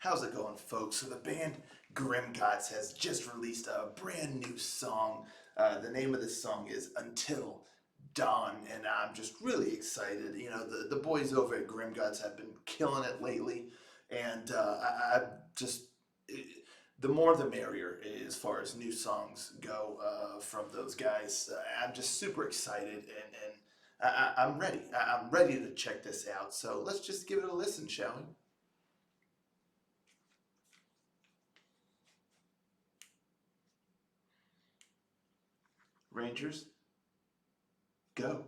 How's it going, folks? So the band Grimgotts has just released a brand new song. The name of this song is Until Dawn, and I'm just really excited. The boys over at Grimgotts have been killing it lately, and I just the more the merrier as far as new songs go from those guys. I'm just super excited, and I'm ready. I'm ready to check this out. So let's just give it a listen, shall we? Rangers, go.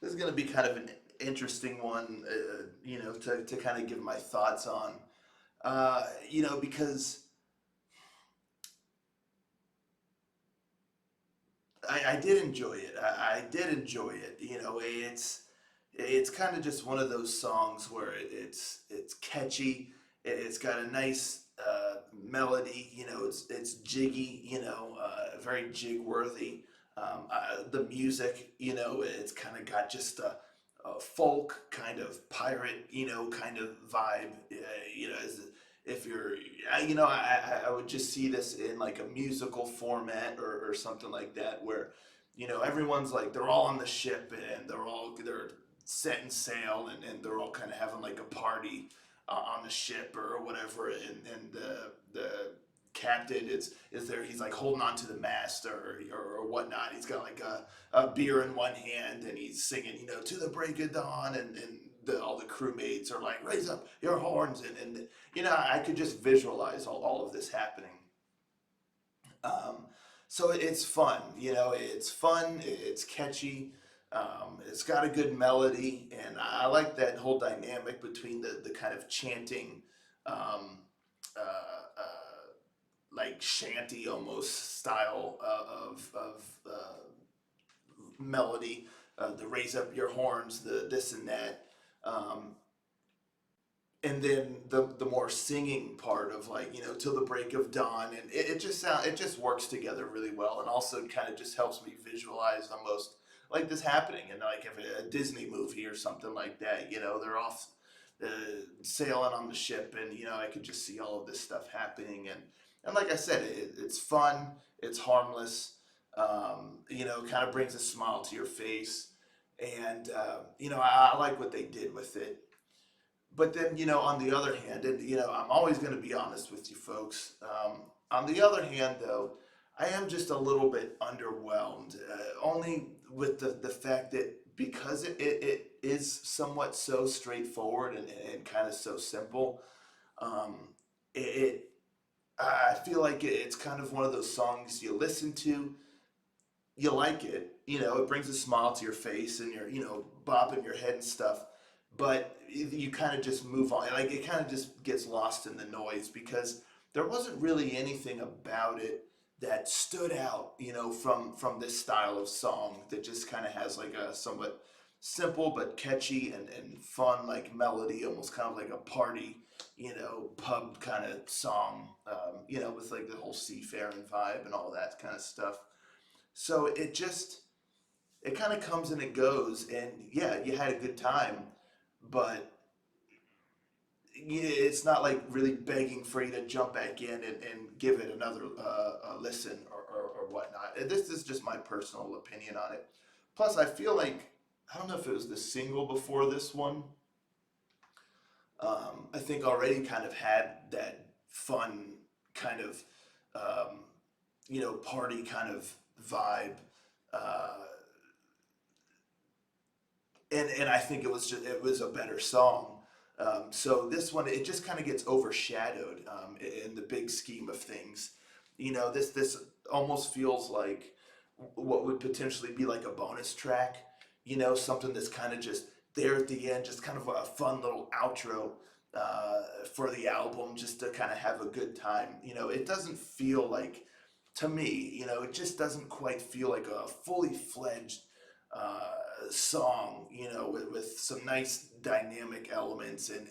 This is going to be kind of an interesting one, to kind of give my thoughts on. Because I did enjoy it. I did enjoy it. It's kind of just one of those songs where it's catchy. It's got a nice melody. It's jiggy. Very jig worthy. The music, it's kind of got just a folk kind of pirate, kind of vibe. As if you're, I would just see this in like a musical format or something like that, where everyone's like they're all on the ship and they're setting sail, and they're all kind of having like a party on the ship or whatever, and the captain is there. He's like holding on to the mast or whatnot. He's got like a beer in one hand, and he's singing, to the break of dawn, and all the crewmates are like, raise up your horns, and I could just visualize all of this happening. Um, so it's fun, it's fun, it's catchy, it's got a good melody, and I like that whole dynamic between the kind of chanting, um, like shanty almost style melody, the raise up your horns, the this and that. Um, and then the more singing part of like till the break of dawn, and it just works together really well, and also kind of just helps me visualize almost like this happening in like if a Disney movie or something like that. They're off uh, sailing on the ship, and I could just see all of this stuff happening, and like I said, it's fun, it's harmless, kind of brings a smile to your face, and I like what they did with it. But then, on the other hand, and I'm always going to be honest with you folks. On the other hand, though, I am just a little bit underwhelmed, only with the fact that because it is somewhat so straightforward and kind of so simple. um, it, it I feel like it's kind of one of those songs you listen to, you like it, it brings a smile to your face, and you're, bobbing your head and stuff, but you kind of just move on. Like it kind of just gets lost in the noise because there wasn't really anything about it that stood out, from this style of song that just kind of has like a somewhat simple but catchy and fun like melody, almost kind of like a party, pub kind of song, with like the whole seafaring vibe and all that kind of stuff. So it kind of comes and it goes, and yeah, you had a good time, but it's not like really begging for you to jump back in and give it another listen or whatnot. And this is just my personal opinion on it. Plus, I feel like I don't know if it was the single before this one. I think already kind of had that fun kind of um, party kind of vibe. Uh, and I think it was a better song. So this one, it just kind of gets overshadowed in the big scheme of things. This almost feels like what would potentially be like a bonus track. Something that's kind of just there at the end, just kind of a fun little outro for the album, just to kind of have a good time. It doesn't feel like, to me, it just doesn't quite feel like a fully fledged song, with some nice dynamic elements, and,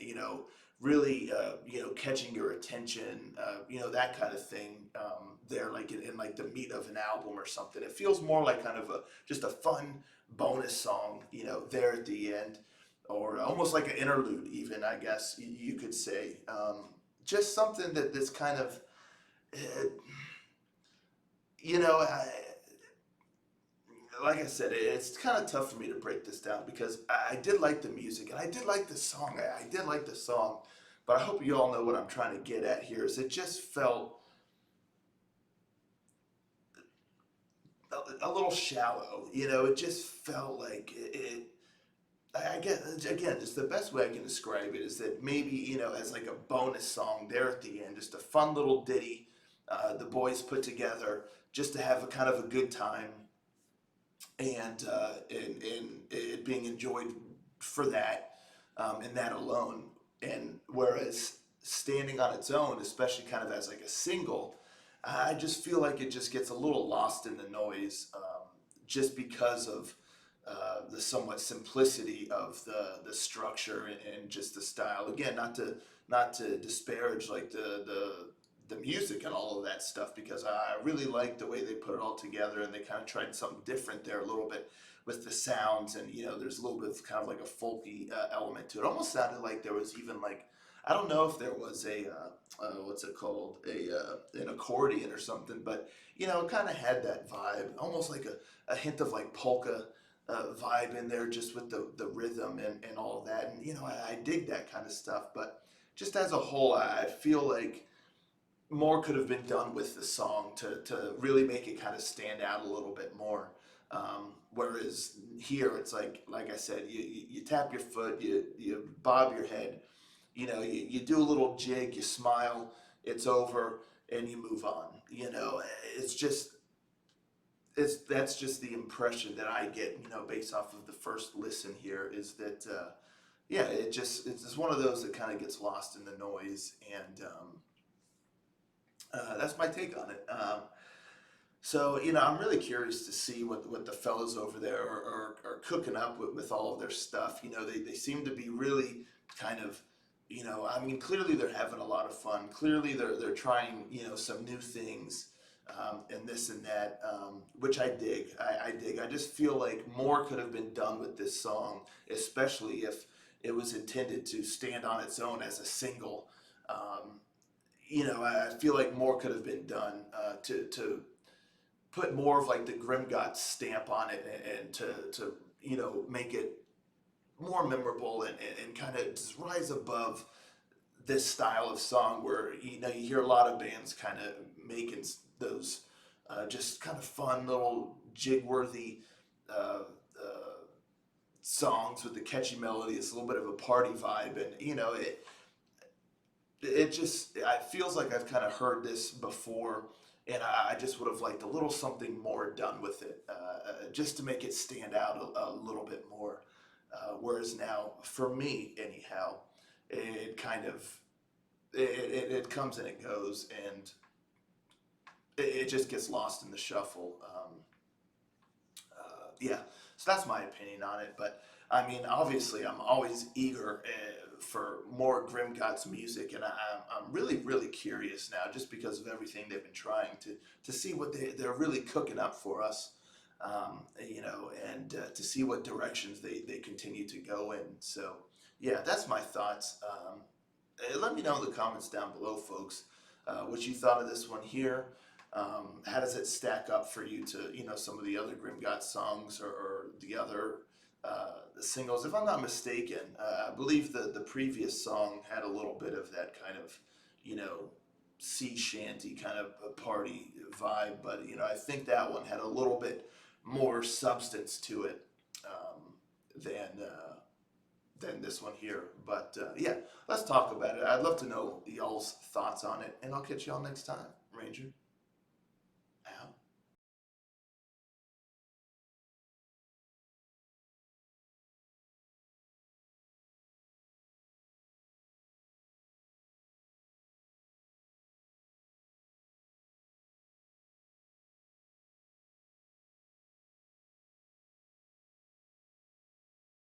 really, catching your attention, that kind of thing, there, like in like the meat of an album or something. It feels more like kind of just a fun bonus song, there at the end, or almost like an interlude, even, I guess you could say. Just something that's kind of, uh, I, like I said, it's kind of tough for me to break this down because I did like the music and I did like the song. I did like the song, but I hope you all know what I'm trying to get at here. Is it just felt a little shallow. It just felt like I guess again, just the best way I can describe it is that maybe as like a bonus song there at the end, just a fun little ditty the boys put together just to have a kind of a good time, and it being enjoyed for that, and that alone. And whereas standing on its own, especially kind of as like a single, I just feel like it just gets a little lost in the noise, just because of the somewhat simplicity of the structure and just the style. Again, not to disparage like the music and all of that stuff, because I really like the way they put it all together, and they kind of tried something different there a little bit with the sounds, and there's a little bit of kind of like a folky element to it. Almost sounded like there was even like, I don't know if there was a what's it called, a an accordion or something, but it kind of had that vibe, almost like a hint of like polka, vibe in there just with the rhythm and all of that. And, I dig that kind of stuff. But just as a whole, I feel like more could have been done with the song to really make it kind of stand out a little bit more. Whereas here, it's like I said, you tap your foot, you bob your head, you do a little jig, you smile, it's over, and you move on. It's just that's just the impression that I get, based off of the first listen here, is that yeah, it's just one of those that kind of gets lost in the noise, and that's my take on it. So, I'm really curious to see what the fellas over there are cooking up with all of their stuff. They seem to be really kind of, I mean, clearly they're having a lot of fun. Clearly they're trying, some new things, and this and that, which I dig. I dig. I just feel like more could have been done with this song, especially if it was intended to stand on its own as a single. Um, I feel like more could have been done to put more of like the Grimgotts stamp on it, and to make it more memorable, and kind of just rise above this style of song where you hear a lot of bands kind of making those just kind of fun little jig worthy uh, songs with the catchy melody. It's a little bit of a party vibe, and it just it feels like I've kind of heard this before, and I just would have liked a little something more done with it, just to make it stand out a little bit more. Whereas now, for me, anyhow, it kind of it comes and it goes, and it just gets lost in the shuffle. Yeah, so that's my opinion on it. But I mean, obviously, I'm always eager for more Grimgotts music, and I'm really, really curious now, just because of everything they've been trying to see what they're really cooking up for us, and to see what directions they continue to go in. So, yeah, that's my thoughts. Let me know in the comments down below, folks, what you thought of this one here. How does it stack up for you to some of the other Grimgotts songs, or the other the singles? If I'm not mistaken, I believe the previous song had a little bit of that kind of you know sea shanty kind of a party vibe, but I think that one had a little bit more substance to it, than this one here. But yeah, let's talk about it. I'd love to know y'all's thoughts on it, and I'll catch y'all next time, Ranger.